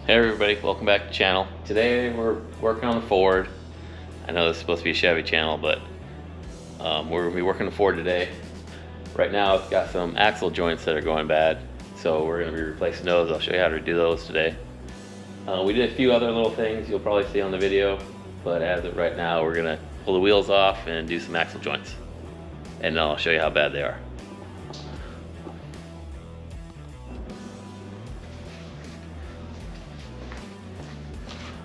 Hey everybody, welcome back to the channel. Today we're working on the Ford. I know this is supposed to be a Chevy channel, but we're going to be working the Ford today. Right now it's got some axle joints that are going bad, so we're going to be replacing those. I'll show you how to do those today. We did a few other little things you'll probably see on the video, but as of right now we're going to pull the wheels off and do some axle joints. And I'll show you how bad they are.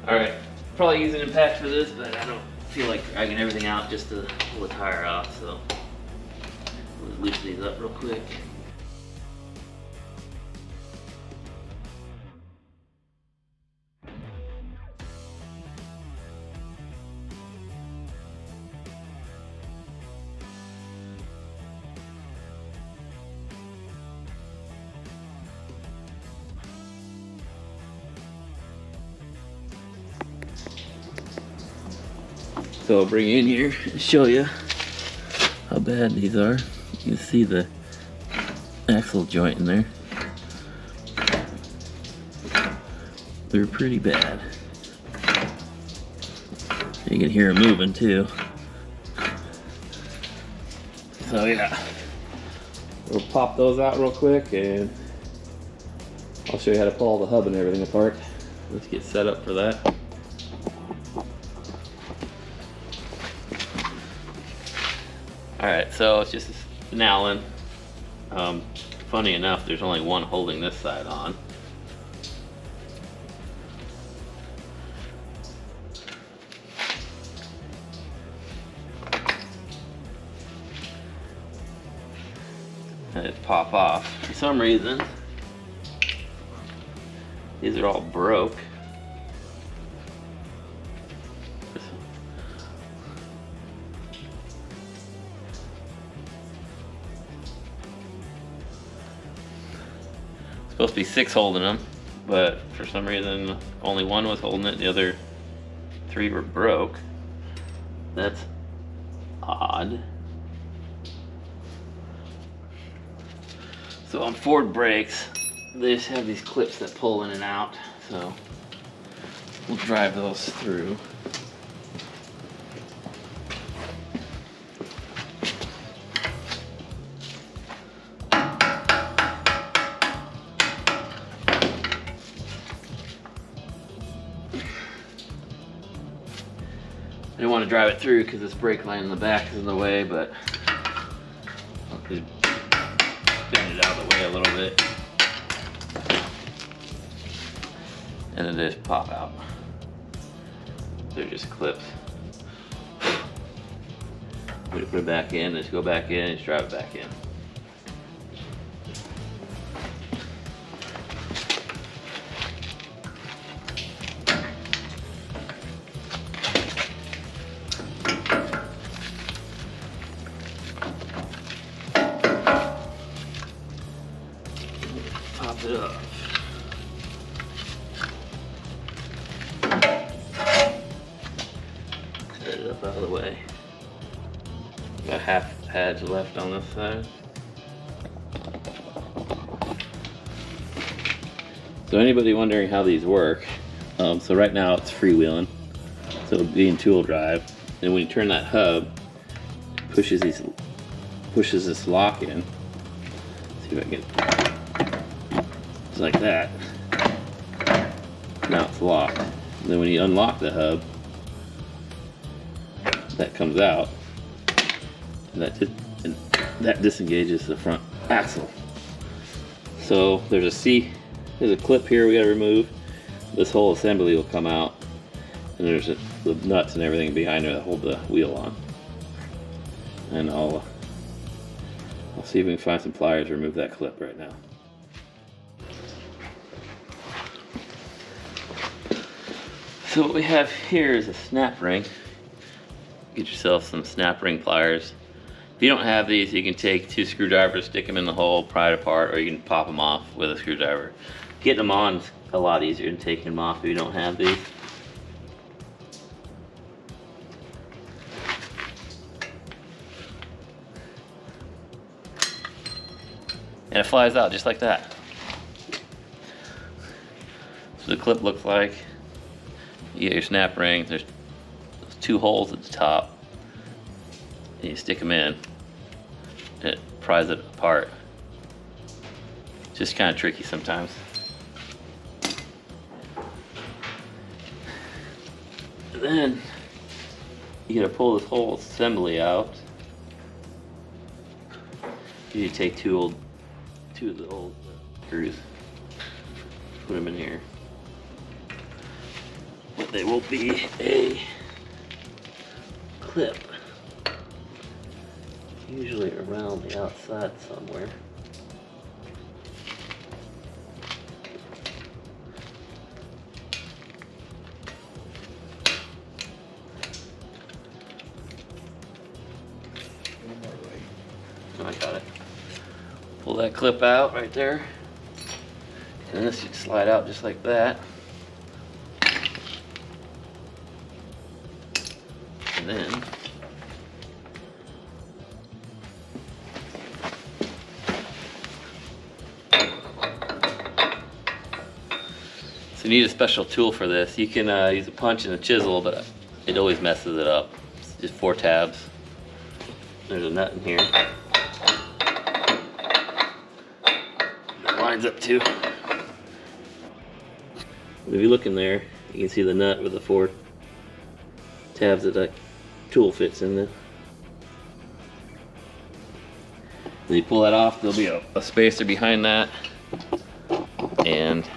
Alright, probably using a patch for this, but I don't feel like dragging everything out just to pull the tire off, so let's loosen these up real quick. So I'll bring you in here and show you how bad these are. You can see the axle joint in there. They're pretty bad. You can hear them moving too. So yeah, we'll pop those out real quick and I'll show you how to pull all the hub and everything apart. Let's get set up for that. Alright, so it's just an Allen. Funny enough, there's only one holding this side on. And it pop off. For some reason, these are all broke. Supposed to be 6 holding them, but for some reason only one was holding it, the other 3 were broke. That's odd. So on Ford brakes, they just have these clips that pull in and out, so we'll drive those through. I didn't want to drive it through because this brake line in the back is in the way, but I'll just bend it out of the way a little bit. And then they just pop out. They're just clips. We put it back in, just go back in, and just drive it back in. Pop it up. Set it up out of the way. Got half pads left on this side. So anybody wondering how these work, so right now it's freewheeling, so it'll be in tool drive. And when you turn that hub, it pushes this lock in. Let's see if I can. Just like that. Now it's locked. And then when you unlock the hub, that comes out. And that disengages the front axle. So there's a clip here we gotta remove. This whole assembly will come out, and there's the nuts and everything behind there that hold the wheel on. And I'll see if we can find some pliers to remove that clip right now. So what we have here is a snap ring. Get yourself some snap ring pliers. If you don't have these, you can take 2 screwdrivers, stick them in the hole, pry it apart, or you can pop them off with a screwdriver. Getting them on is a lot easier than taking them off if you don't have these. And it flies out just like that. the clip looks like. You get your snap ring. There's 2 holes at the top. And you stick them in. And it pries it apart. Just kind of tricky sometimes. And then you gotta pull this whole assembly out. You take two of the old screws, put them in here. But they will be a clip, usually around the outside somewhere. I got it. Pull that clip out right there. And this should slide out just like that. And then so you need a special tool for this. You can use a punch and a chisel, but it always messes it up. It's just 4 tabs. There's a nut in here. Lines up too. If you look in there, you can see the nut with the 4 tabs that tool fits in there. When you pull that off, there'll be a spacer behind that and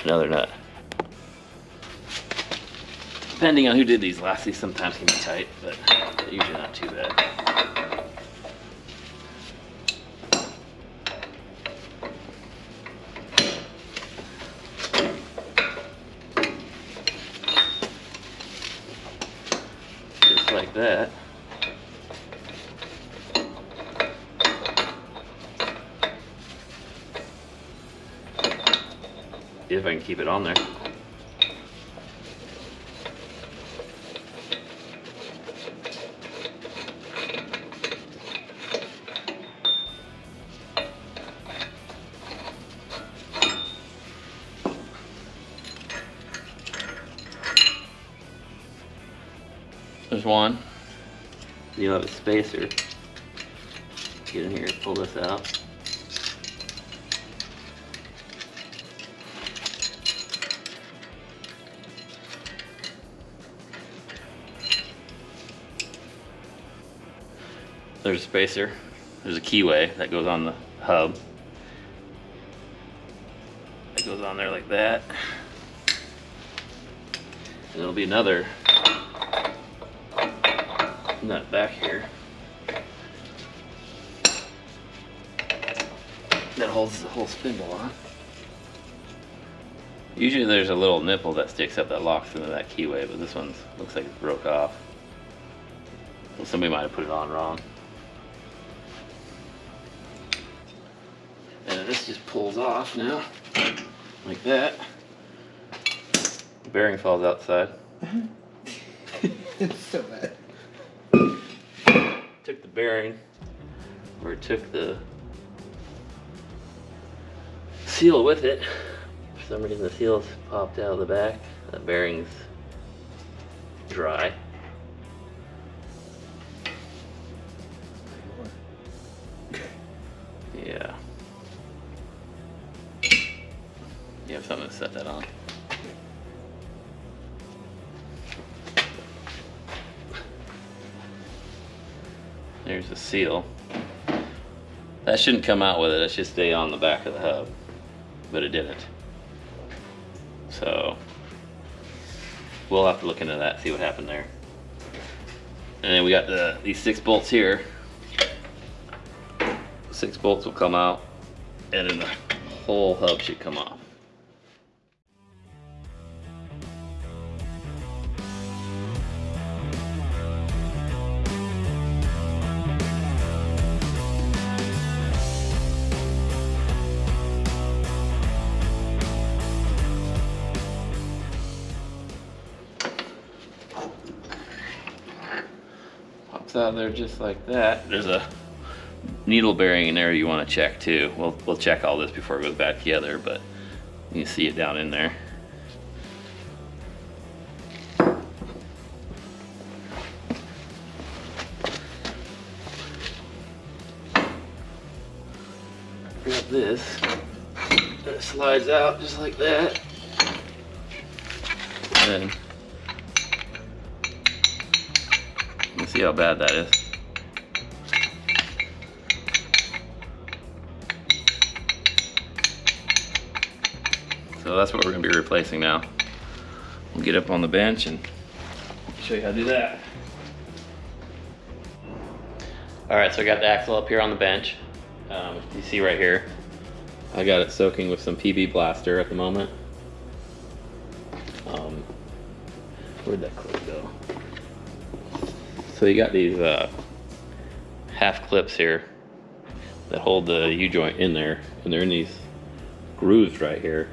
another nut. Depending on who did these last, these sometimes can be tight, but they're usually not too bad. Like that. If I can keep it on there. There's one. You'll have a spacer. Get in here and pull this out. There's a spacer. There's a keyway that goes on the hub. It goes on there like that. And there'll be another nut back here that holds the whole spindle on. Usually there's a little nipple that sticks up that locks into that keyway, but this one looks like it broke off. Well, somebody might have put it on wrong. And this just pulls off now, like that. The bearing falls outside. It's so bad. Took the bearing, or took the seal with it. For some reason the seal's popped out of the back. That bearing's dry. Yeah. You have something to set that on. There's the seal. That shouldn't come out with it, it should stay on the back of the hub. But it didn't. So we'll have to look into that, see what happened there. And then we got these 6 bolts here. 6 bolts will come out, and then the whole hub should come off. Pops out of there just like that. There's a needle bearing in there you want to check too. We'll check all this before it goes back together, but you can see it down in there. this. And it slides out just like that. And then you can see how bad that is. So that's what we're going to be replacing now. We'll get up on the bench and show you how to do that. Alright, so I got the axle up here on the bench. You see right here, I got it soaking with some PB Blaster at the moment. Where'd that clip go? So you got these half clips here that hold the U-joint in there, and they're in these grooves right here.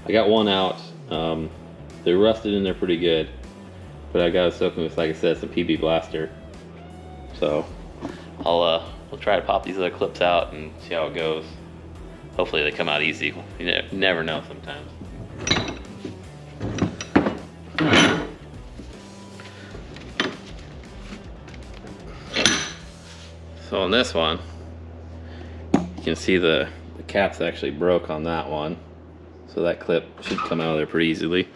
I got one out. They're rusted in there pretty good, but I got it soaking with, like I said, some PB Blaster. So we'll try to pop these other clips out and see how it goes. Hopefully they come out easy. You never know sometimes. So on this one, you can see the cap's actually broke on that one. So that clip should come out of there pretty easily.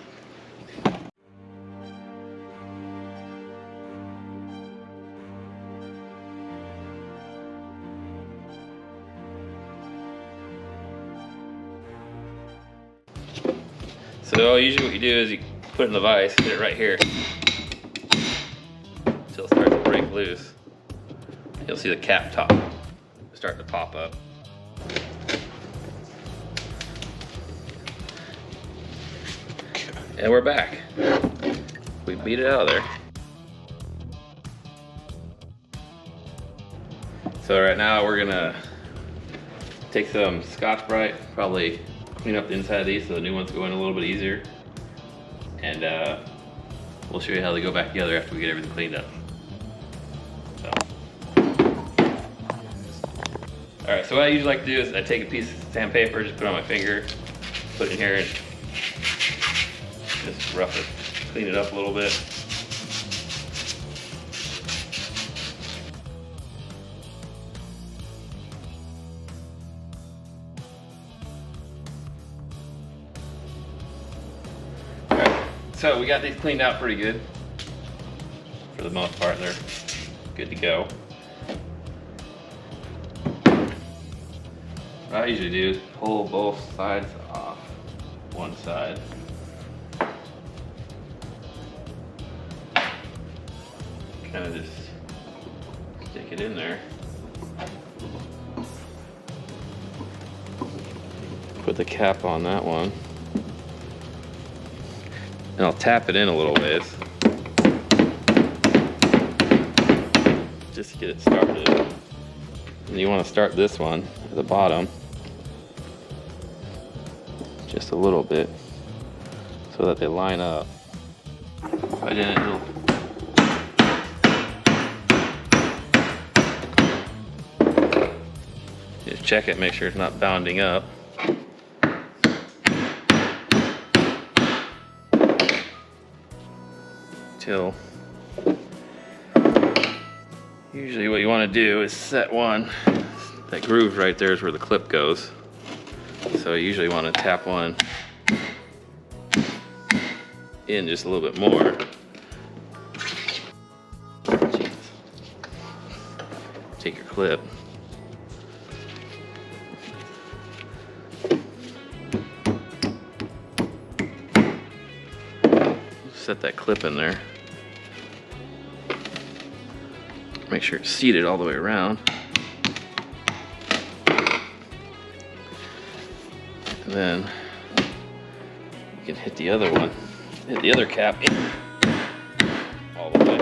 So usually what you do is you put it in the vise, hit it right here until it starts to break loose. You'll see the cap top starting to pop up. And we're back. We beat it out of there. So right now we're gonna take some Frostbite, probably clean up the inside of these so the new ones go in a little bit easier. And we'll show you how they go back together after we get everything cleaned up. Alright, so what I usually like to do is I take a piece of sandpaper, just put it on my finger, put it in here and just rough it, clean it up a little bit. Alright, so we got these cleaned out pretty good. For the most part, they're good to go. What I usually do is pull both sides off one side. Kind of just stick it in there. Put the cap on that one. And I'll tap it in a little ways. Just to get it started. And you want to start this one at the bottom. Just a little bit. So that they line up. If I didn't, it'll just check it, make sure it's not bounding up. Till usually what you want to do is set one. That groove right there is where the clip goes. So you usually want to tap one in just a little bit more. Jeez. Take your clip. Set that clip in there. Make sure it's seated all the way around. And then you can hit the other one. Hit the other cap in all the way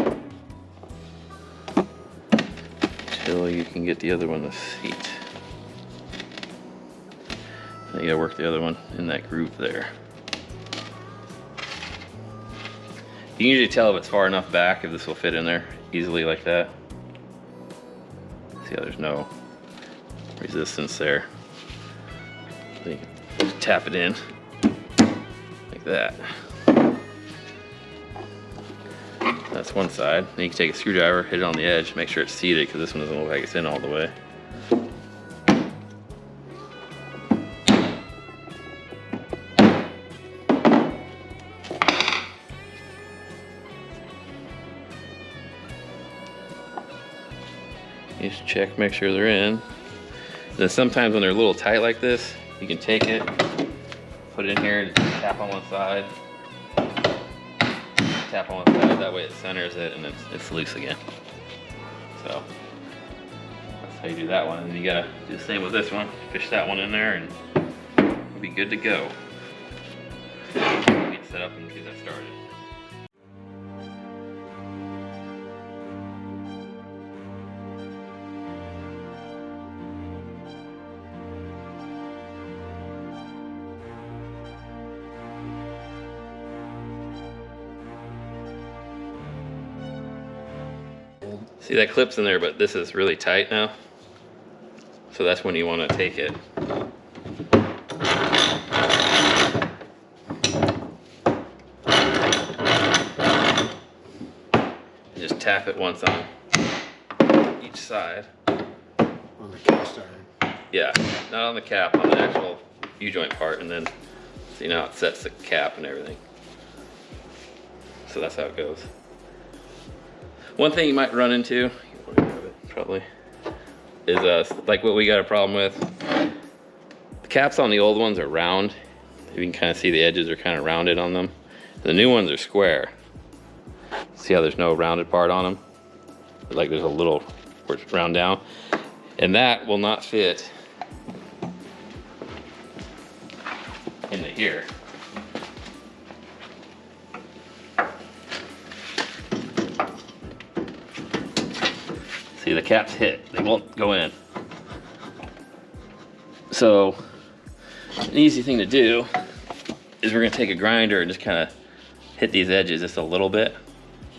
until you can get the other one to seat. Then you gotta work the other one in that groove there. You can usually tell if it's far enough back if this will fit in there easily like that. See how there's no resistance there. Then you can just tap it in like that. That's one side. Then you can take a screwdriver, hit it on the edge, make sure it's seated because this one doesn't look like it's in all the way. You just check, make sure they're in. And then sometimes when they're a little tight like this, you can take it, put it in here and tap on one side. Tap on one side, that way it centers it and it's loose again. So that's how you do that one. And then you gotta do the same with this one. Fish that one in there and you'll be good to go. Get set up and get that started. See, that clip's in there, but this is really tight now. So that's when you want to take it. And just tap it once on each side. On the cast iron. Yeah, not on the cap, on the actual U-joint part, and then see now it sets the cap and everything. So that's how it goes. One thing you might run into, probably, is like what we got a problem with. The caps on the old ones are round. You can kind of see the edges are kind of rounded on them. The new ones are square. See how there's no rounded part on them? Like there's a little where it's round down. And that will not fit into here. See, the caps hit, they won't go in. So, an easy thing to do is we're gonna take a grinder and just kind of hit these edges just a little bit,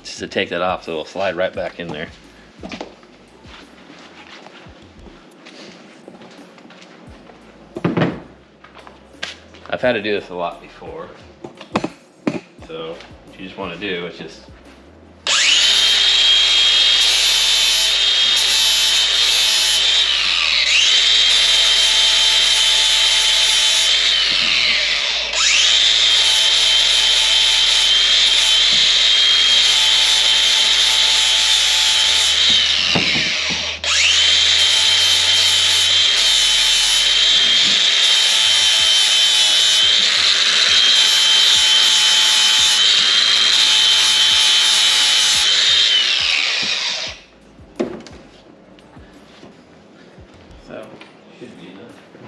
just to take that off so it'll slide right back in there. I've had to do this a lot before. So, what you just wanna do is just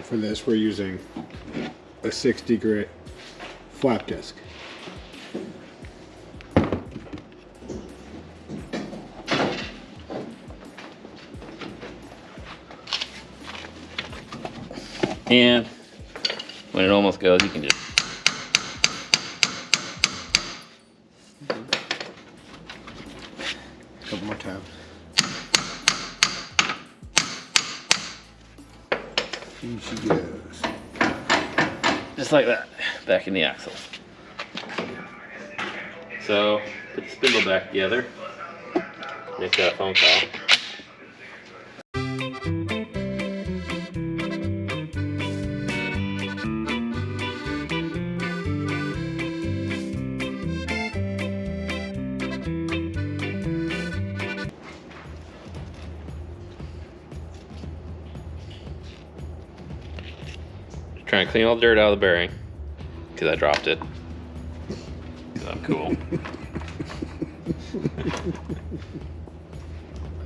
For this, we're using a 60 grit flap disc. And when it almost goes, you can just Couple more tabs. And she goes. just like that, back in the axle. So, put the spindle back together, make that phone call. Trying to clean all the dirt out of the bearing because I dropped it. 'Cause I'm cool.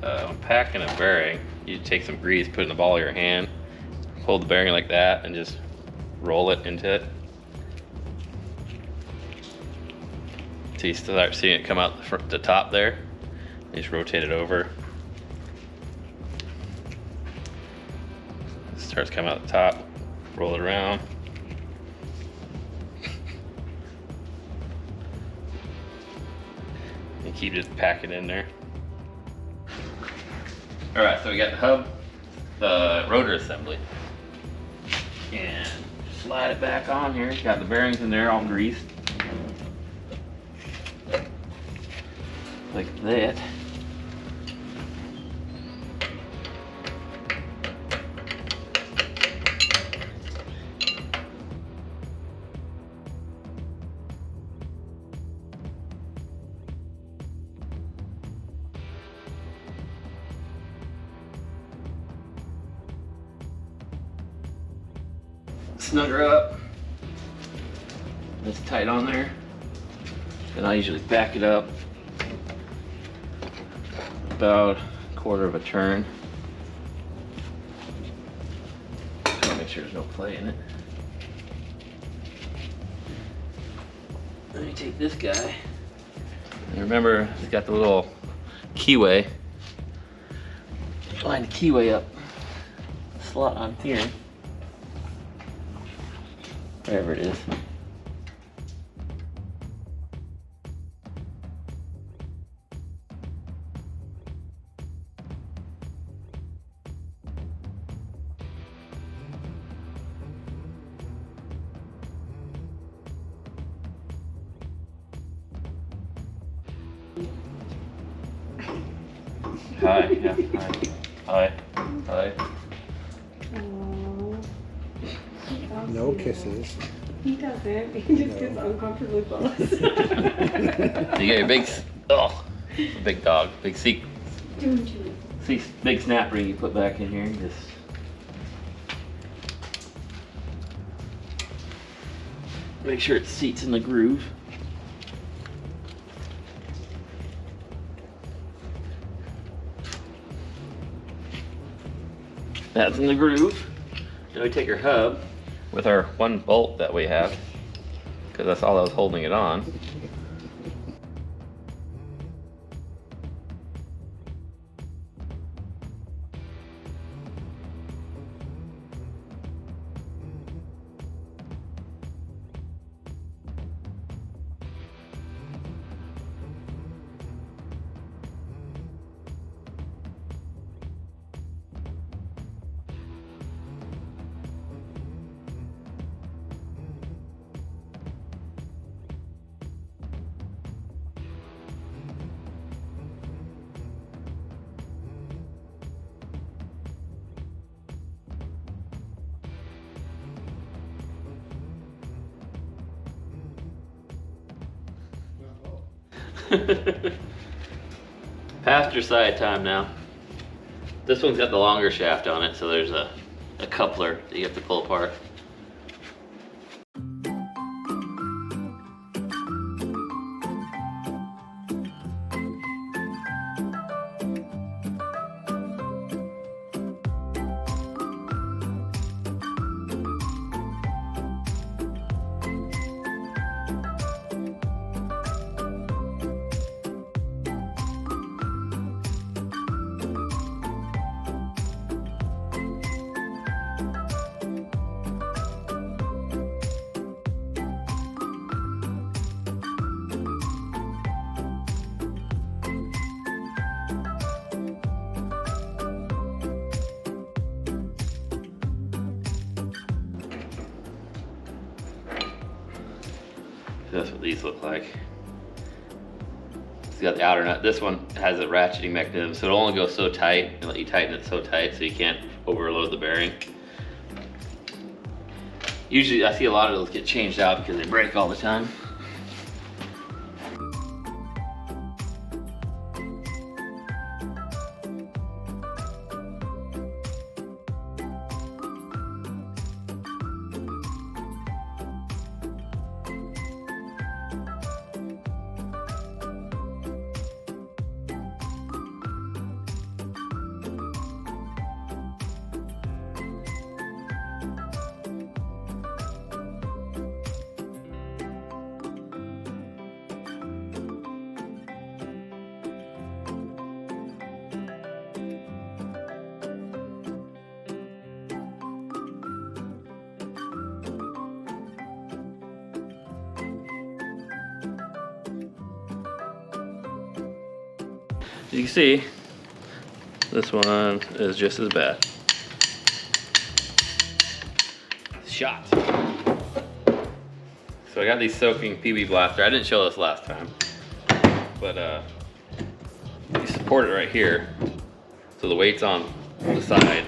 When packing a bearing, you take some grease, put it in the ball of your hand, hold the bearing like that, and just roll it into it. So you start seeing it come out the top there. You just rotate it over. It starts coming out the top. Roll it around. And keep just packing in there. All right, so we got the hub, the rotor assembly. And slide it back on here. Got the bearings in there all greased. Like that. snug her up. It's tight on there. And I usually back it up about a quarter of a turn. Just wanna make sure there's no play in it. Let me take this guy. And remember, it's got the little keyway. Line the keyway up. Slot on here. Wherever it is. Hi, yeah, hi. Hi. No kisses. He doesn't. He just gets uncomfortably close. You got your big, a big dog, big big snap ring you put back in here. Just make sure it seats in the groove. That's in the groove. Then we take our hub with our one bolt that we have, because that's all that was holding it on. Passenger side time now. This one's got the longer shaft on it, so there's a coupler that you have to pull apart. That's what these look like. It's got the outer nut. This one has a ratcheting mechanism, so it'll only go so tight and let you tighten it so tight so you can't overload the bearing. Usually I see a lot of those get changed out because they break all the time. You can see, this one is just as bad. Shot. So I got these soaking PB blaster. I didn't show this last time, but you support it right here, so the weight's on the side,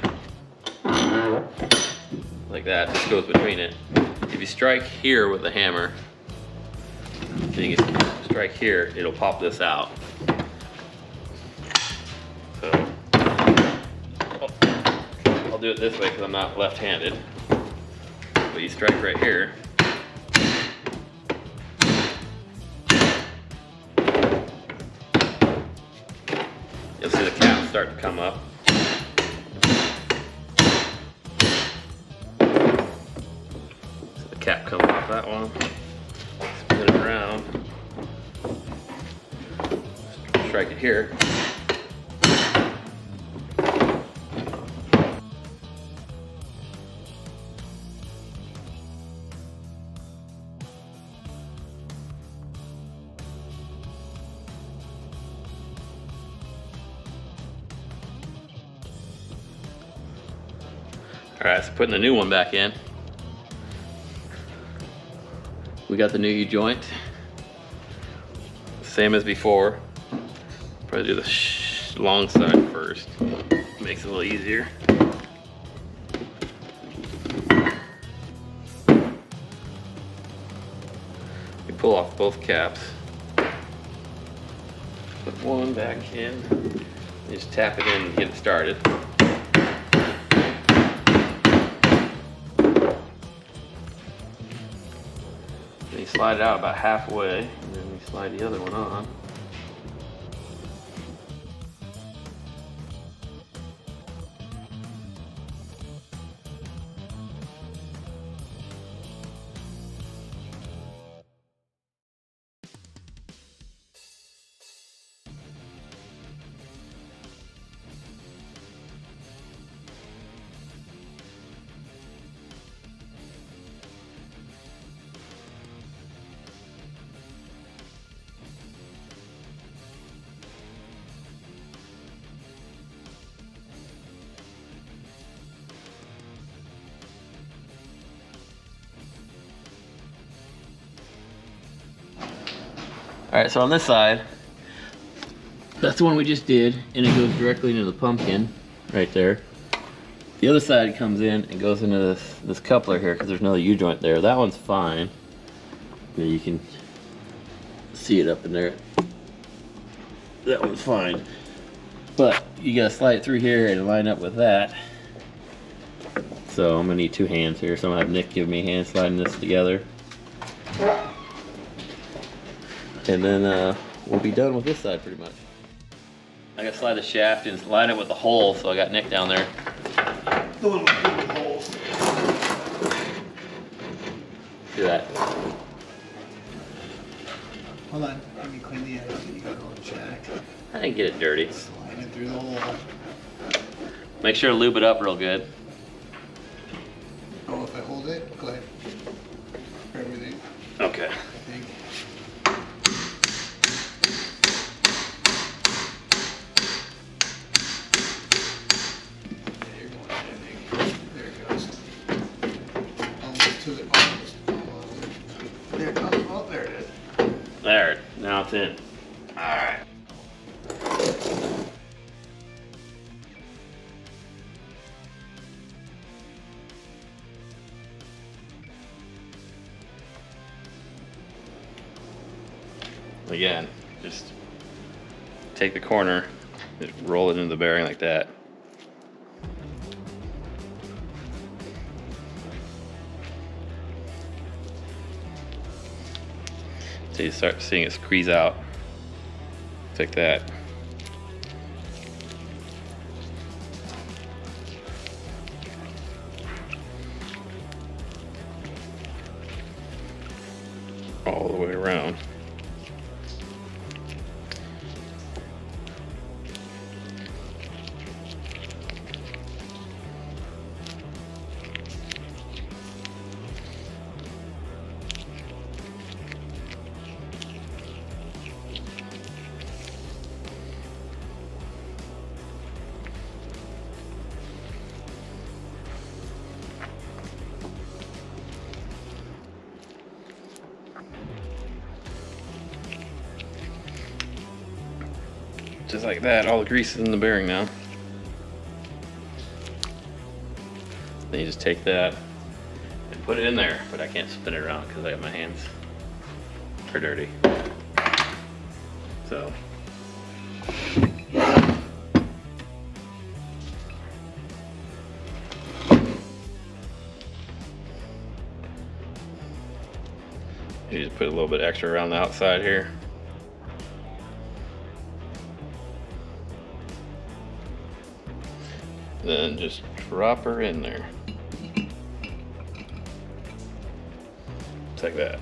like that. Just goes between it. If you strike here with the hammer, so you can strike here, it'll pop this out. So I'll do it this way because I'm not left-handed. But but you strike right here. You'll see the cap start to come up. So the cap comes off that one. Spin it around. Strike it here. Alright, so putting the new one back in. We got the new U-joint. Same as before. Probably do the long side first. Makes it a little easier. We pull off both caps. Put one back in. Just tap it in and get it started. Then you slide it out about halfway, and then we slide the other one on. Alright, so on this side, that's the one we just did, and it goes directly into the pumpkin, right there. The other side comes in and goes into this coupler here, because there's another U-joint there. That one's fine. You can see it up in there. That one's fine. But you gotta slide it through here and line up with that. So I'm gonna need two hands here, so I'm gonna have Nick give me a hand sliding this together. And then we'll be done with this side pretty much. I gotta slide the shaft and line it with the hole, so I got Nick down there. The one with the holes. Do that. Hold on, let me clean the edge so you got it all jacked. I didn't get it dirty. Slide it through the hole. Make sure to lube it up real good. Oh, if I hold it, go ahead. For everything, Okay. I think. Yeah, you're going in, I think. There it goes. Almost to the, almost. There it goes. Oh, there it is. There, now it's in. Alright. Again, just take the corner, just roll it into the bearing like that. So you start seeing it squeeze out. Like that. All the way around. Just like that, all the grease is in the bearing now. Then you just take that and put it in there, but I can't spin it around because I got my hands are dirty. So. You just put a little bit extra around the outside here. Then just drop her in there. Just like that.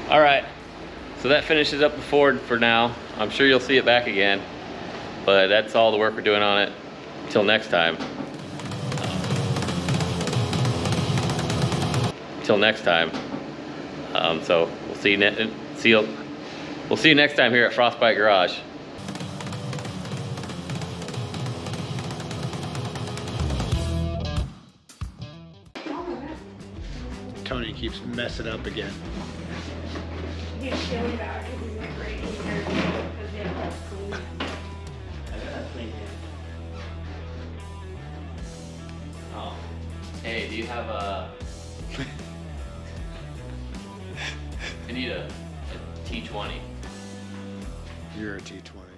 All right, so that finishes up the Ford for now. I'm sure you'll see it back again, but that's all the work we're doing on it. Until next time. So we'll see you next time here at Frostbite Garage. Tony keeps messing up again. He's feeling bad because he's like right in there because they have all clean. Oh, hey, do you have a? I need a T20. You're a T20.